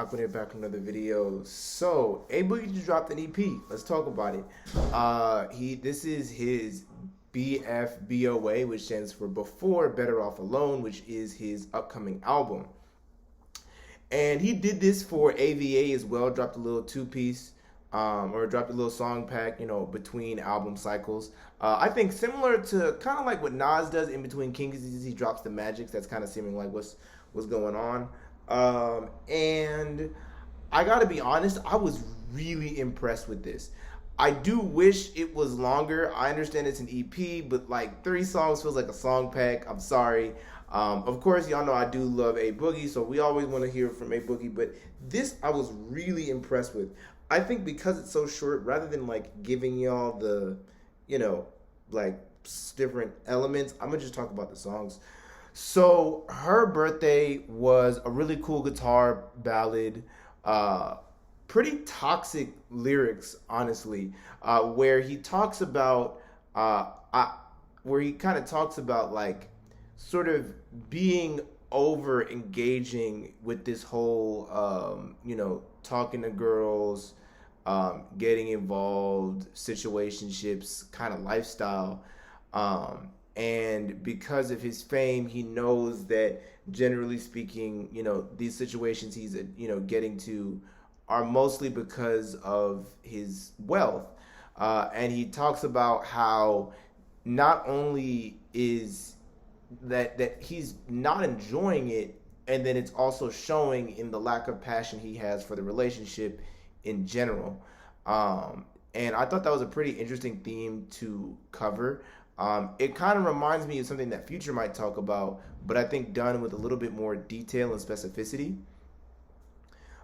Aquanet back with another video. So, A Boogie just dropped an EP. Let's talk about it. This is his BOA, which stands for Before Better Off Alone, which is his upcoming album. And he did this for AVA as well. Dropped a little two-piece, or dropped a little song pack, between album cycles. I think similar to kind of like what Nas does in between Kings, he drops the magics. That's kind of seeming like what's going on. And I gotta be honest, I was really impressed with this. I do wish it was longer. I understand it's an EP, but like 3 songs feels like a song pack. I'm sorry. Of course, y'all know I do love A Boogie, so we always want to hear from A Boogie, but this I was really impressed with. I think because it's so short, rather than like giving y'all the, like different elements, I'm gonna just talk about the songs. So Her Birthday was a really cool guitar ballad, pretty toxic lyrics, honestly, where he talks about, where he kind of talks about like sort of being over engaging with this whole, talking to girls, getting involved, situationships kind of lifestyle. And because of his fame, he knows that generally speaking, these situations he's, getting to are mostly because of his wealth. And he talks about how not only is that he's not enjoying it, and then it's also showing in the lack of passion he has for the relationship in general. And I thought that was a pretty interesting theme to cover. It kind of reminds me of something that Future might talk about, but I think done with a little bit more detail and specificity.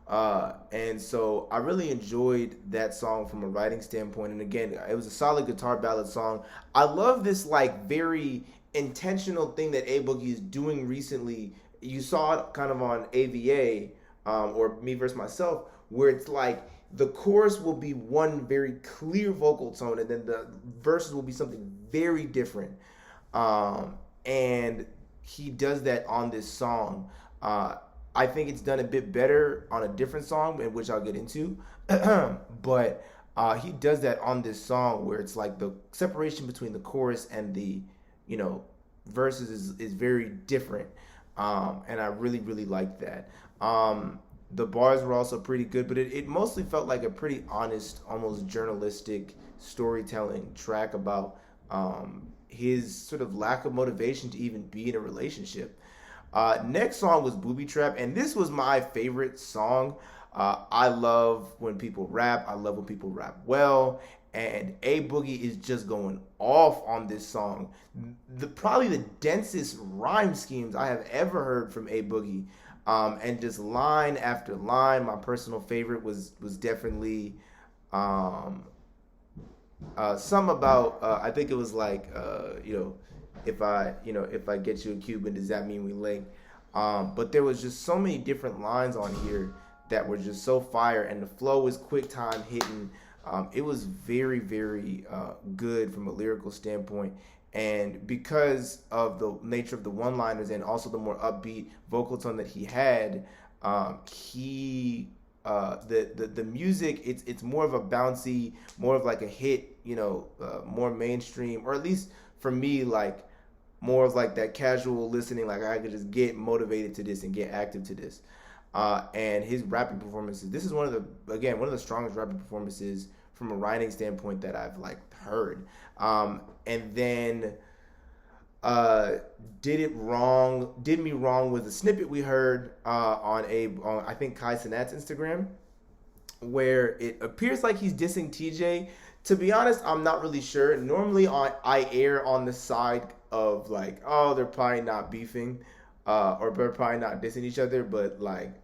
And so I really enjoyed that song from a writing standpoint. And again, it was a solid guitar ballad song. I love this like very intentional thing that A Boogie is doing recently. You saw it kind of on AVA, or Me Versus Myself, where it's like the chorus will be one very clear vocal tone, and then the verses will be something very different. And he does that on this song. I think it's done a bit better on a different song, in which I'll get into. But he does that on this song, where it's like the separation between the chorus and the, verses is very different. And I really, really liked that. The bars were also pretty good, but it mostly felt like a pretty honest, almost journalistic storytelling track about his sort of lack of motivation to even be in a relationship. Next song was Booby Trap, and this was my favorite song. I love when people rap. I love when people rap well, and A Boogie is just going off on this song. Probably the densest rhyme schemes I have ever heard from A Boogie. And just line after line. My personal favorite was definitely some about I think it was like if I get you a Cuban, does that mean we link? But there was just so many different lines on here that were just so fire, and the flow was quick time hitting. It was very, very good from a lyrical standpoint. And because of the nature of the one-liners and also the more upbeat vocal tone that he had, the music, it's more of a bouncy, more of like a hit, more mainstream, or at least for me, like more of like that casual listening, like I could just get motivated to this and get active to this. And his rapping performances, this is one of the strongest rapping performances from a writing standpoint that I've like heard. And then Did Me Wrong was a snippet we heard on I think Kai Cenat's Instagram, where it appears like he's dissing TJ. To be honest, I'm not really sure. Normally I err on the side of like, oh, they're probably not beefing, or they're probably not dissing each other, but like,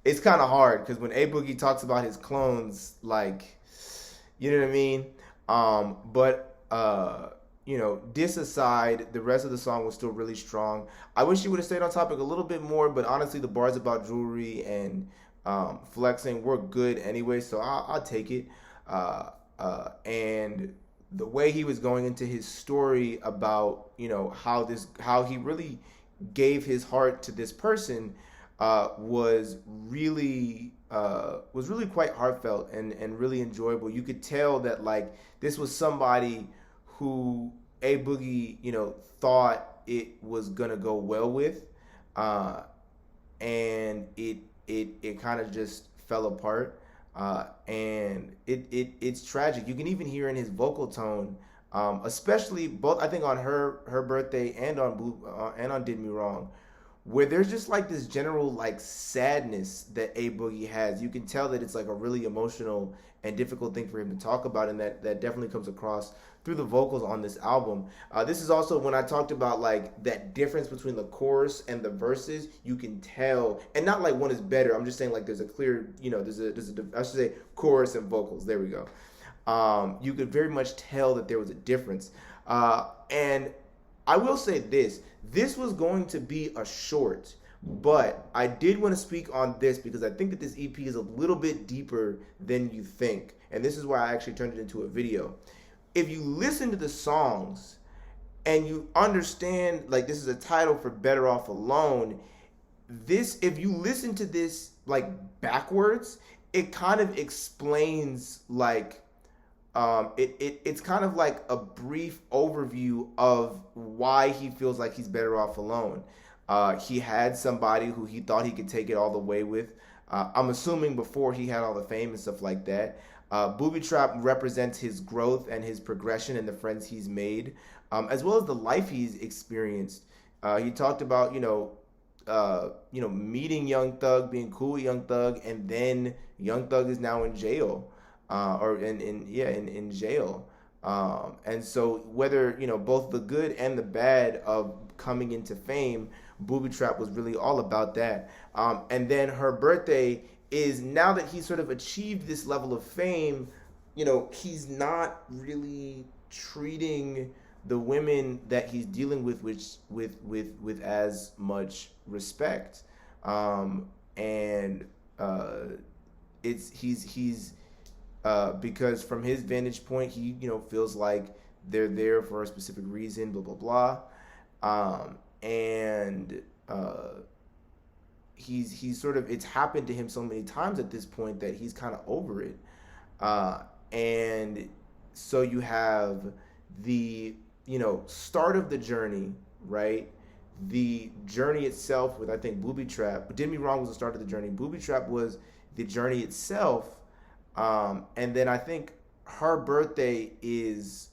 it's kind of hard because when A Boogie talks about his clones, like, you know what I mean? But diss aside, the rest of the song was still really strong. I wish he would have stayed on topic a little bit more, but honestly, the bars about jewelry and flexing were good anyway, so I'll take it. And the way he was going into his story about, how he really gave his heart to this person, was really quite heartfelt and really enjoyable. You could tell that like this was somebody who A Boogie, thought it was gonna go well with, uh, and it kind of just fell apart. And it's tragic. You can even hear in his vocal tone, especially both I think on her birthday and on and on Did Me Wrong, where there's just like this general like sadness that A Boogie has. You can tell that it's like a really emotional and difficult thing for him to talk about, and that definitely comes across through the vocals on this album. This is also when I talked about like that difference between the chorus and the verses. You can tell, and not like one is better. I'm just saying like there's a clear, there's a I should say chorus and vocals. There we go. You could very much tell that there was a difference. And I will say this: this was going to be a short, but I did want to speak on this because I think that this EP is a little bit deeper than you think, and this is why I actually turned it into a video. If you listen to the songs and you understand, like this is a title for Better Off Alone, if you listen to this like backwards, it kind of explains like it's kind of like a brief overview of why he feels like he's better off alone. He had somebody who he thought he could take it all the way with. I'm assuming before he had all the fame and stuff like that. Booby Trap represents his growth and his progression and the friends he's made, as well as the life he's experienced. He talked about, meeting Young Thug, being cool with Young Thug, and then Young Thug is now in jail, or in jail. And so whether, both the good and the bad of coming into fame, Booby Trap was really all about that. And then her birthday is, now that he's sort of achieved this level of fame, he's not really treating the women that he's dealing with as much respect. And he's because from his vantage point, he feels like they're there for a specific reason, blah blah blah, and he's sort of, it's happened to him so many times at this point that he's kind of over it, and so you have the start of the journey, right? The journey itself with, I think, Booby Trap. Did Me Wrong was the start of the journey. Booby Trap was the journey itself. And then I think her birthday is,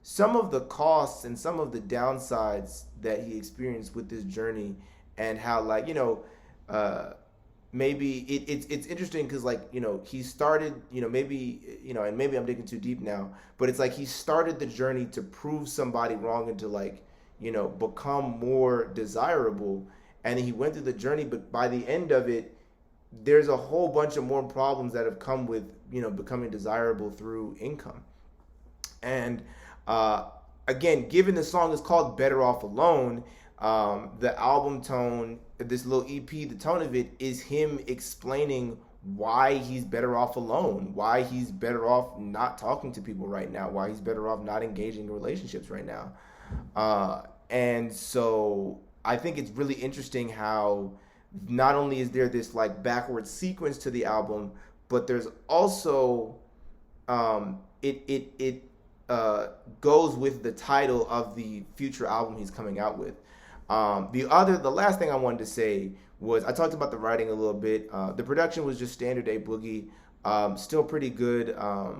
some of the costs and some of the downsides that he experienced with this journey, and how, like, maybe it's interesting because, like, he started, maybe, and maybe I'm digging too deep now, but it's like he started the journey to prove somebody wrong and to, like, become more desirable. And then he went through the journey, but by the end of it, there's a whole bunch of more problems that have come with, becoming desirable through income. And again, given the song is called Better Off Alone, the album tone, this little EP, the tone of it is him explaining why he's better off alone, why he's better off not talking to people right now, why he's better off not engaging in relationships right now. And so I think it's really interesting how not only is there this like backward sequence to the album, but there's also it goes with the title of the future album he's coming out with. The last thing I wanted to say was, I talked about the writing a little bit. The production was just standard A Boogie, still pretty good. I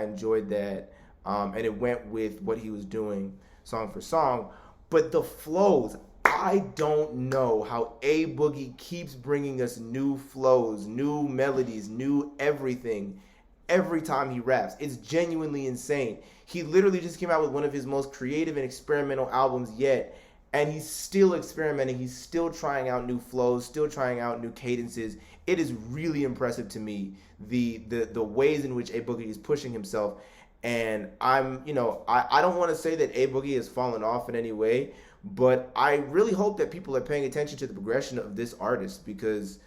enjoyed that, and it went with what he was doing song for song. But the flows, I don't know how A Boogie keeps bringing us new flows, new melodies, new everything every time he raps. It's genuinely insane. He literally just came out with one of his most creative and experimental albums yet, and he's still experimenting. He's still trying out new flows, still trying out new cadences. It is really impressive to me, the ways in which A Boogie is pushing himself. And I don't want to say that A Boogie has fallen off in any way, but I really hope that people are paying attention to the progression of this artist, because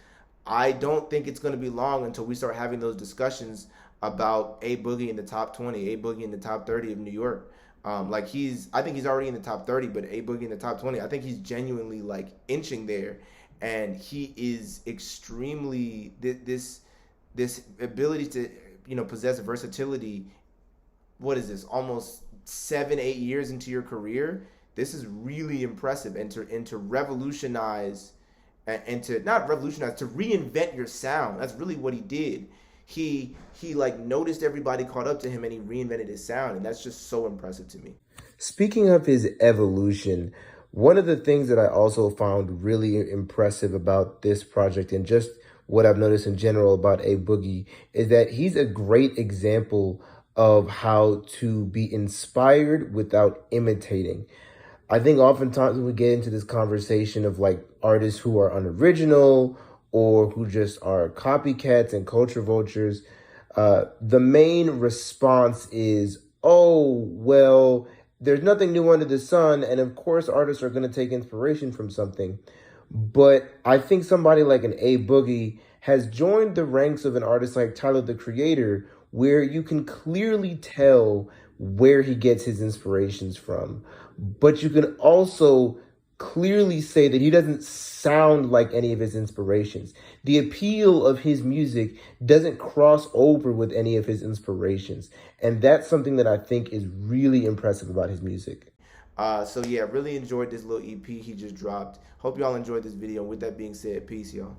I don't think it's going to be long until we start having those discussions about A Boogie in the top 20, A Boogie in the top 30 of New York. I think he's already in the top 30, but A Boogie in the top 20, I think he's genuinely like inching there. and he is extremely this ability to possess versatility. What is this? Almost 7-8 years into your career. This is really impressive, and to revolutionize, and to not revolutionize, to reinvent your sound. That's really what he did. He like noticed everybody caught up to him, and he reinvented his sound, and that's just so impressive to me. Speaking of his evolution, one of the things that I also found really impressive about this project, and just what I've noticed in general about A Boogie, is that he's a great example of how to be inspired without imitating. I think oftentimes we get into this conversation of like artists who are unoriginal or who just are copycats and culture vultures. The main response is, oh, well, there's nothing new under the sun. And of course, artists are going to take inspiration from something. But I think somebody like an A Boogie has joined the ranks of an artist like Tyler, the Creator, where you can clearly tell where he gets his inspirations from. But you can also clearly say that he doesn't sound like any of his inspirations. The appeal of his music doesn't cross over with any of his inspirations. And that's something that I think is really impressive about his music. So yeah, really enjoyed this little EP he just dropped. Hope y'all enjoyed this video. With that being said, peace, y'all.